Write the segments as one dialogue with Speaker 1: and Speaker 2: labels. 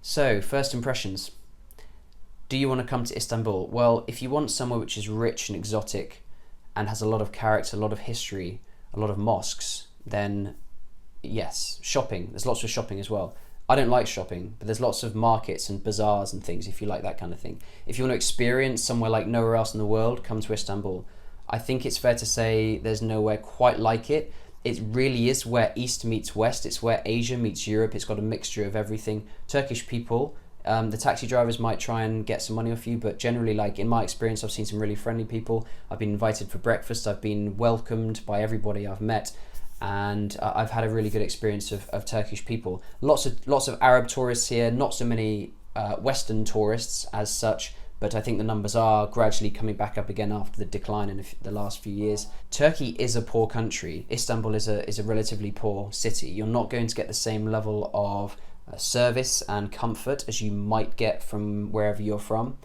Speaker 1: So, first impressions. Do you want to come to Istanbul? Well, if you want somewhere which is rich and exotic and has a lot of character, a lot of history, a lot of mosques, then yes, shopping. There's lots of shopping as well. I don't like shopping, but there's lots of markets and bazaars and things if you like that kind of thing. If you want to experience somewhere like nowhere else in the world, come to Istanbul. I think it's fair to say there's nowhere quite like it. It really is where East meets West. It's where Asia meets Europe. It's got a mixture of everything. Turkish people, the taxi drivers might try and get some money off you, but generally, like in my experience, I've seen some really friendly people. I've been invited for breakfast. I've been welcomed by everybody I've met, and I've had a really good experience of Turkish people. Lots of Arab tourists here, not so many Western tourists as such, but I think the numbers are gradually coming back up again after the decline in the last few years. Turkey is a poor country. Istanbul is a relatively poor city. You're not going to get the same level of service and comfort as you might get from wherever you're from,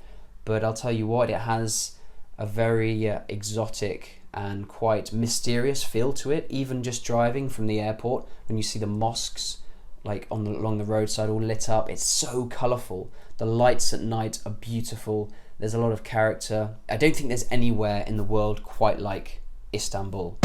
Speaker 1: but I'll tell you what, it has a very exotic and quite mysterious feel to it. Even just driving from the airport, when you see the mosques like along the roadside all lit up, it's so colourful. The lights at night are beautiful. There's a lot of character. I don't think there's anywhere in the world quite like Istanbul.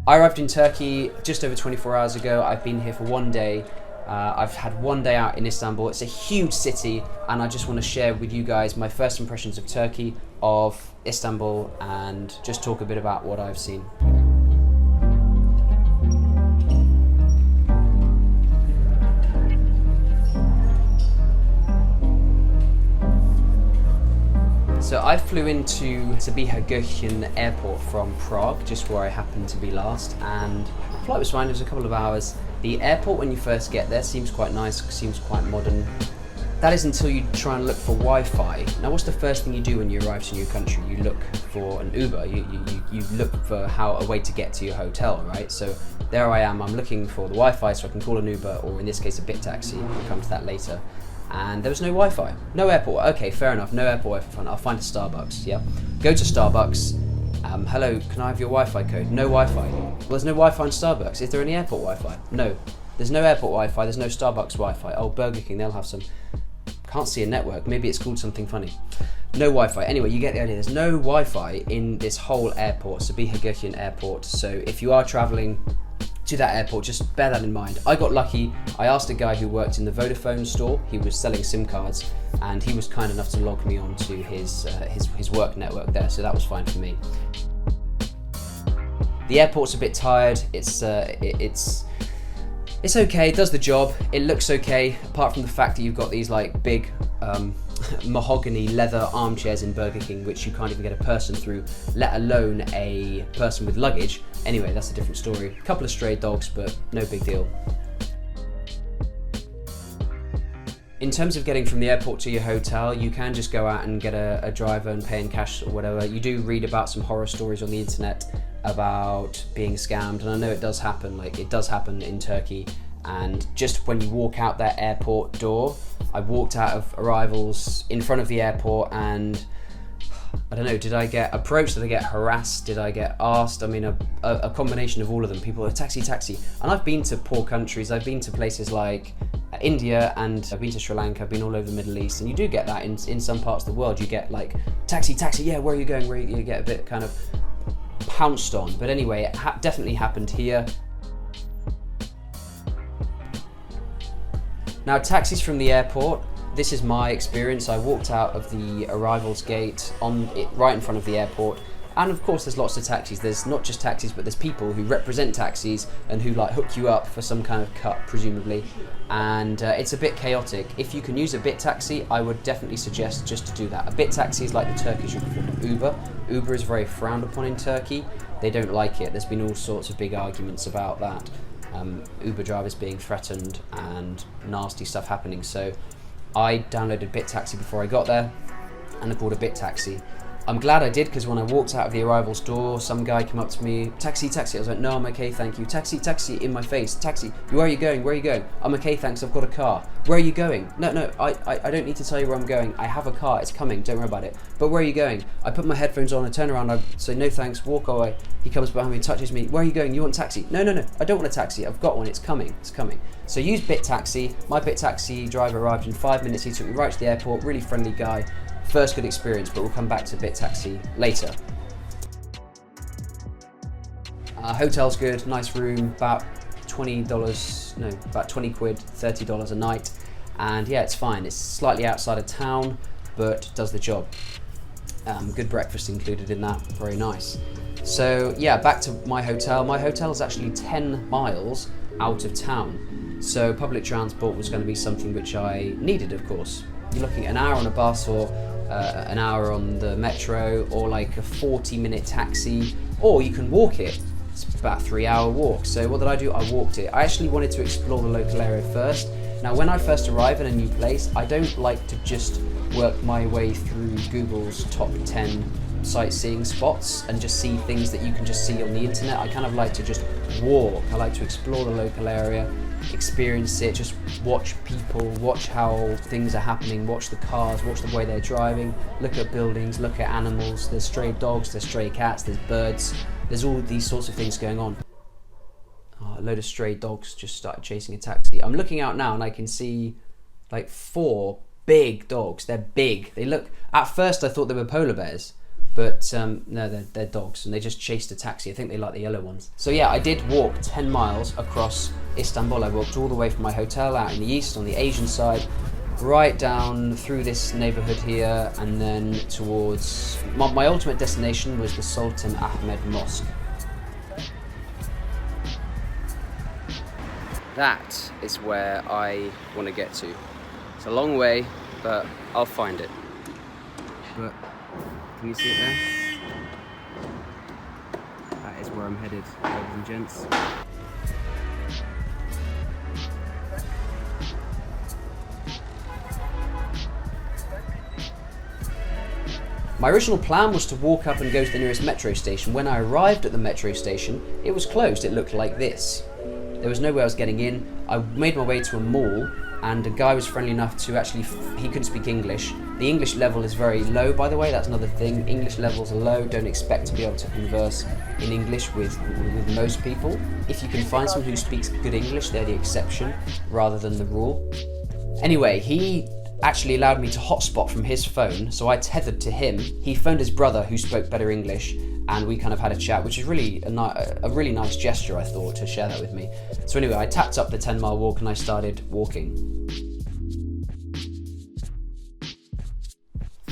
Speaker 1: I arrived in Turkey just over 24 hours ago. I've been here for one day. I've had one day out in Istanbul. It's a huge city, and I just want to share with you guys my first impressions of Turkey, of Istanbul, and just talk a bit about what I've seen. So I flew into Sabiha Gökçen Airport from Prague, just where I happened to be last, and the flight was fine. It was a couple of hours. The airport, when you first get there, seems quite nice, seems quite modern. That is until you try and look for Wi-Fi. Now, what's the first thing you do when you arrive to a new country? You look for an Uber. You look for a way to get to your hotel, right? So there I am. I'm looking for the Wi-Fi so I can call an Uber, or in this case, a bit taxi. We'll come to that later. And there was no Wi-Fi, no airport. Okay, fair enough, no airport Wi-Fi. I'll find a Starbucks. Yeah, go to Starbucks. Hello, can I have your Wi-Fi code? No Wi-Fi. Well, there's no Wi-Fi in Starbucks. Is there any airport Wi-Fi? No. There's no airport Wi-Fi. There's no Starbucks Wi-Fi. Oh, Burger King, they'll have some. Can't see a network. Maybe it's called something funny. No Wi-Fi. Anyway, you get the idea. There's no Wi-Fi in this whole airport, Sabiha Gökçen Airport. So if you are traveling to that airport, just bear that in mind. I got lucky. I asked a guy who worked in the Vodafone store. He was selling SIM cards, and he was kind enough to log me onto his work network there. So that was fine for me. The airport's a bit tired. It's okay. It does the job. It looks okay, apart from the fact that you've got these like big mahogany leather armchairs in Burger King, which you can't even get a person through, let alone a person with luggage. Anyway, that's a different story. A couple of stray dogs, but no big deal. In terms of getting from the airport to your hotel, you can just go out and get a driver and pay in cash or whatever. You do read about some horror stories on the internet about being scammed, and I know it does happen. Like, it does happen in Turkey. And just when you walk out that airport door, I walked out of arrivals in front of the airport, and I don't know, did I get approached? Did I get harassed? Did I get asked? I mean, a combination of all of them. People are taxi. And I've been to poor countries. I've been to places like India, and I've been to Sri Lanka. I've been all over the Middle East, and you do get that in some parts of the world. You get like, taxi, yeah, where are you going? You get a bit kind of pounced on. But anyway, it definitely happened here. Now, taxis from the airport, this is my experience. I walked out of the arrivals gate right in front of the airport, and of course there's lots of taxis. There's not just taxis, but there's people who represent taxis and who like hook you up for some kind of cut, presumably, and it's a bit chaotic. If you can use a bit taxi, I would definitely suggest just to do that. A bit taxi is like the Turkish equivalent of Uber. Uber is very frowned upon in Turkey. They don't like it. There's been all sorts of big arguments about that. Uber drivers being threatened and nasty stuff happening. So I downloaded Bit Taxi before I got there, and I called a Bit Taxi. I'm glad I did, because when I walked out of the arrivals door, some guy came up to me, taxi, taxi. I was like, no, I'm okay, thank you. Taxi, taxi, in my face. Taxi, where are you going? Where are you going? I'm okay, thanks, I've got a car. Where are you going? No, I don't need to tell you where I'm going. I have a car, it's coming, don't worry about it. But where are you going? I put my headphones on, I turn around, I say, no thanks, walk away. He comes behind me, touches me, where are you going? You want a taxi? No, I don't want a taxi, I've got one, it's coming. So use Bit Taxi. My Bit Taxi driver arrived in 5 minutes, he took me right to the airport, really friendly guy. First good experience, but we'll come back to Bit Taxi later. Hotel's good, nice room, about $20, about 20 quid, $30 a night. And yeah, it's fine. It's slightly outside of town, but does the job. Good breakfast included in that, very nice. So yeah, back to my hotel. My hotel is actually 10 miles out of town. So public transport was going to be something which I needed, of course. You're looking at an hour on a bus, or an hour on the metro, or like a 40-minute taxi, or you can walk it. It's about a 3-hour walk. So what did I do? I walked it. I actually wanted to explore the local area first. Now, when I first arrive in a new place, I don't like to just work my way through Google's top 10 sightseeing spots and just see things that you can just see on the internet. I kind of like to just walk. I like to explore the local area, experience it, just watch people, watch how things are happening, watch the cars, watch the way they're driving, look at buildings, look at animals. There's stray dogs, there's stray cats, there's birds, there's all these sorts of things going on. A load of stray dogs just started chasing a taxi. I'm looking out now and I can see like 4 big dogs. They're big. They look, at first I thought they were polar bears, but no, they're dogs, and they just chased a taxi. I think they like the yellow ones. So yeah, I did walk 10 miles across Istanbul. I walked all the way from my hotel out in the east on the Asian side, right down through this neighborhood here, and then towards my ultimate destination was the Sultan Ahmed Mosque. That is where I want to get to. It's a long way, but I'll find it. But can you see it there? That is where I'm headed, ladies and gents. My original plan was to walk up and go to the nearest metro station. When I arrived at the metro station, it was closed. It looked like this. There was no way I was getting in. I made my way to a mall, and a guy was friendly enough to actually, he couldn't speak English. The English level is very low, by the way, that's another thing. English levels are low. Don't expect to be able to converse in English with most people. If you can find someone who speaks good English, they're the exception rather than the rule. Anyway, he actually allowed me to hotspot from his phone, so I tethered to him. He phoned his brother, who spoke better English, and we kind of had a chat, which is really a really nice gesture, I thought, to share that with me. So anyway, I tapped up the 10-mile walk and I started walking.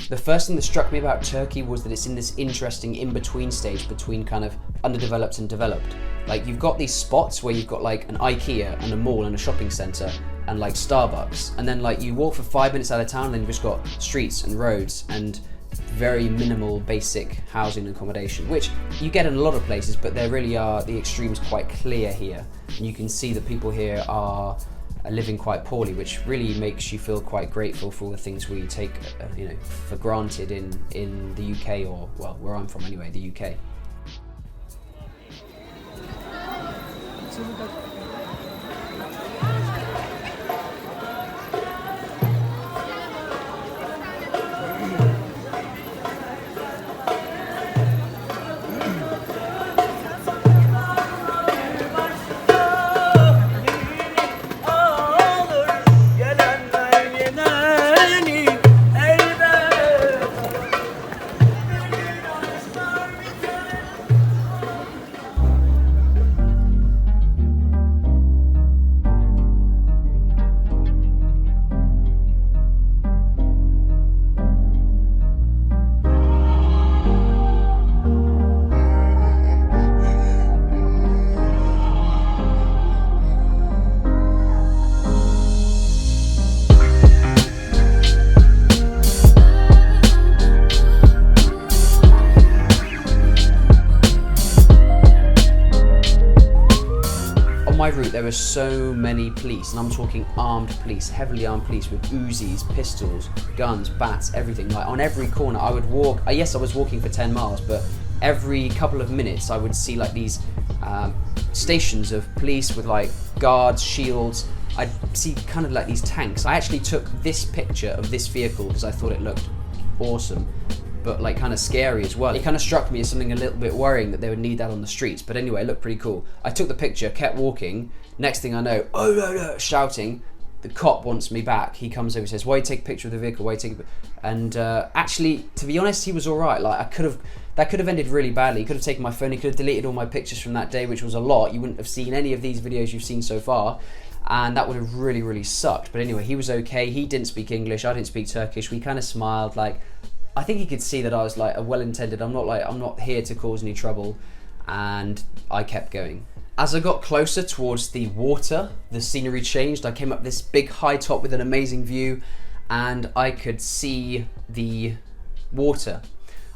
Speaker 1: The first thing that struck me about Turkey was that it's in this interesting in-between stage between kind of underdeveloped and developed. Like, you've got these spots where you've got like an IKEA and a mall and a shopping centre and like Starbucks, and then like you walk for 5 minutes out of town and then you've just got streets and roads and very minimal basic housing and accommodation, which you get in a lot of places, but there really are the extremes quite clear here, and you can see that people here are living quite poorly, which really makes you feel quite grateful for all the things we take for granted in the UK, or well, where I'm from anyway, the UK. my route there were so many police, and I'm talking armed police, heavily armed police with Uzis, pistols, guns, bats, everything. Like on every corner I would walk, yes I was walking for 10 miles, but every couple of minutes I would see like these stations of police with like guards, shields. I'd see kind of like these tanks. I actually took this picture of this vehicle because I thought it looked awesome, but like kind of scary as well. It kind of struck me as something a little bit worrying that they would need that on the streets. But anyway, it looked pretty cool. I took the picture, kept walking. Next thing I know, oh no, no, shouting. The cop wants me back. He comes over and says, why you take a picture of the vehicle? Why you take a picture? And actually, to be honest, he was all right. Like that could have ended really badly. He could have taken my phone. He could have deleted all my pictures from that day, which was a lot. You wouldn't have seen any of these videos you've seen so far. And that would have really, really sucked. But anyway, he was okay. He didn't speak English. I didn't speak Turkish. We kind of smiled. Like, I think he could see that I was like a well-intended. I'm not here to cause any trouble. And I kept going. As I got closer towards the water, the scenery changed. I came up this big high top with an amazing view, and I could see the water.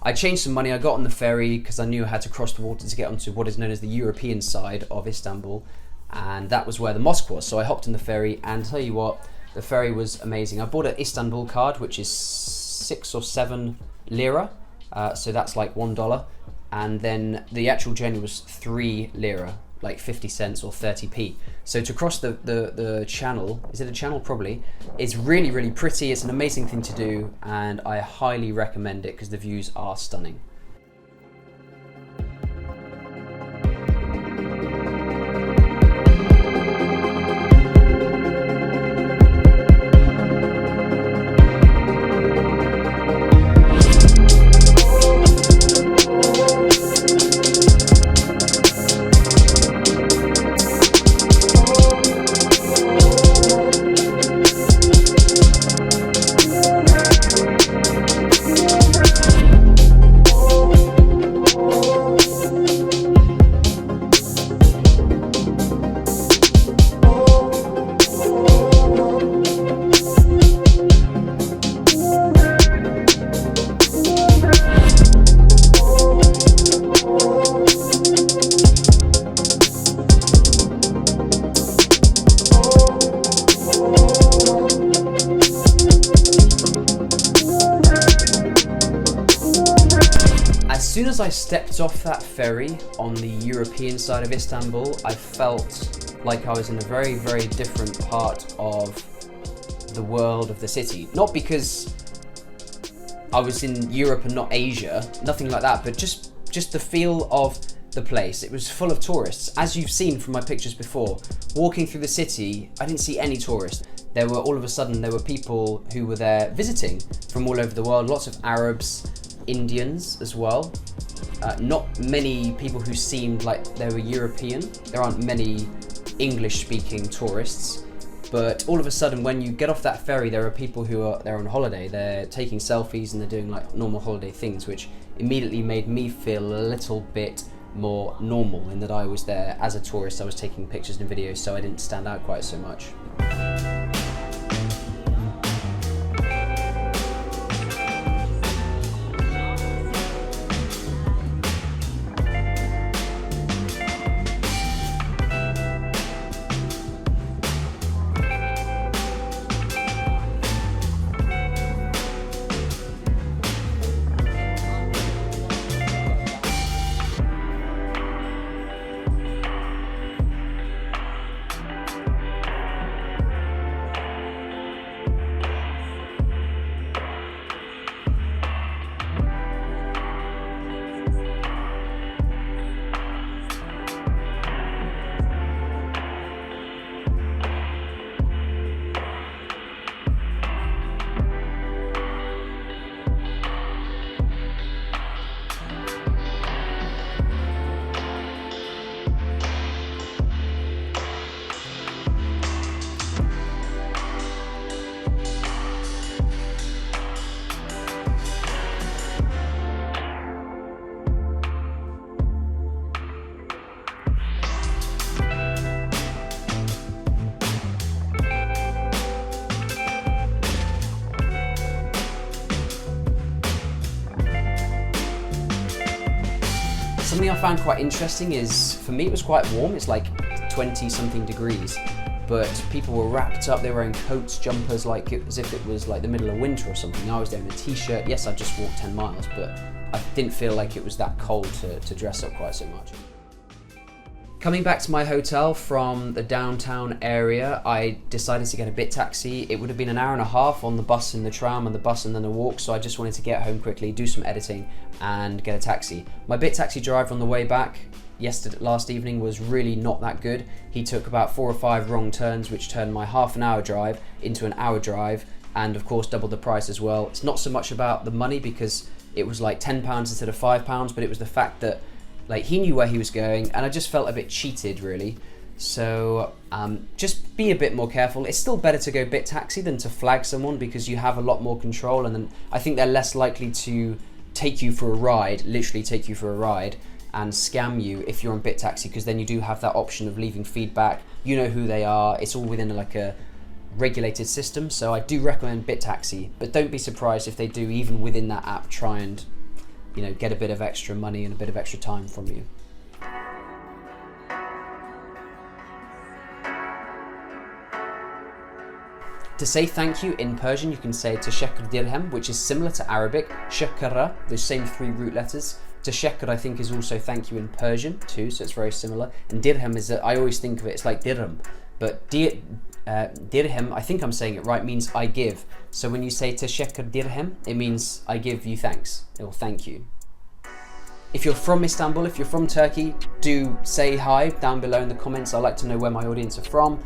Speaker 1: I changed some money. I got on the ferry because I knew I had to cross the water to get onto what is known as the European side of Istanbul, and that was where the mosque was. So I hopped on the ferry, and tell you what, the ferry was amazing. I bought an Istanbul card, which is 6 or 7 lira, so that's like $1, and then the actual journey was 3 lira, like 50 cents or 30p. So to cross the channel, is it a channel? Probably. It's really, really pretty. It's an amazing thing to do, and I highly recommend it because the views are stunning. As soon as I stepped off that ferry on the European side of Istanbul, I felt like I was in a very, very different part of the world, of the city. Not because I was in Europe and not Asia, nothing like that, but just the feel of the place. It was full of tourists. As you've seen from my pictures before, walking through the city, I didn't see any tourists. There were people who were there visiting from all over the world, lots of Arabs, Indians as well. Not many people who seemed like they were European. There aren't many English-speaking tourists, but all of a sudden when you get off that ferry, there are people who are there on holiday. They're taking selfies and they're doing like normal holiday things, which immediately made me feel a little bit more normal in that I was there as a tourist. I was taking pictures and videos, so I didn't stand out quite so much. Something I found quite interesting is, for me, it was quite warm. It's like 20 something degrees, but people were wrapped up, they were wearing coats, jumpers, as if it was like the middle of winter or something. I was there in a t-shirt. Yes, I just walked 10 miles, but I didn't feel like it was that cold to dress up quite so much. Coming back to my hotel from the downtown area, I decided to get a bit taxi. It would have been an hour and a half on the bus and the tram and the bus and then a walk, so I just wanted to get home quickly, do some editing and get a taxi. My bit taxi driver on the way back last evening was really not that good. He took about 4 or 5 wrong turns, which turned my half an hour drive into an hour drive, and of course doubled the price as well. It's not so much about the money, because it was like £10 instead of £5, but it was the fact that he knew where he was going, and I just felt a bit cheated, really. So just be a bit more careful. It's still better to go bit taxi than to flag someone, because you have a lot more control, and then I think they're less likely to take you for a ride, literally take you for a ride, and scam you if you're on bit taxi, because then you do have that option of leaving feedback. You know who they are. It's all within like a regulated system. So I do recommend bit taxi, but don't be surprised if they do, even within that app, try and get a bit of extra money and a bit of extra time from you. To say thank you in Persian, you can say teşekkür dirhem, which is similar to Arabic. Shakara, those same 3 root letters. Teşekkür, I think, is also thank you in Persian too, so it's very similar. And dirham is, I always think of it, it's like dirham, but dirham, I think I'm saying it right, means I give. So when you say teşekkür dirhem, it means I give you thanks, or thank you. If you're from Istanbul, if you're from Turkey, do say hi down below in the comments. I like to know where my audience are from.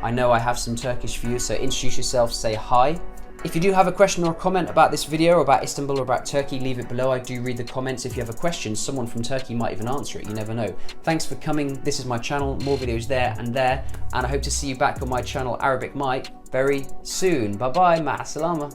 Speaker 1: I know I have some Turkish viewers, so introduce yourself, say hi. If you do have a question or a comment about this video, or about Istanbul, or about Turkey, leave it below. I do read the comments. If you have a question, someone from Turkey might even answer it. You never know. Thanks for coming. This is my channel. More videos there, and I hope to see you back on my channel, Arabic Mike, very soon. Bye bye. Ma salama.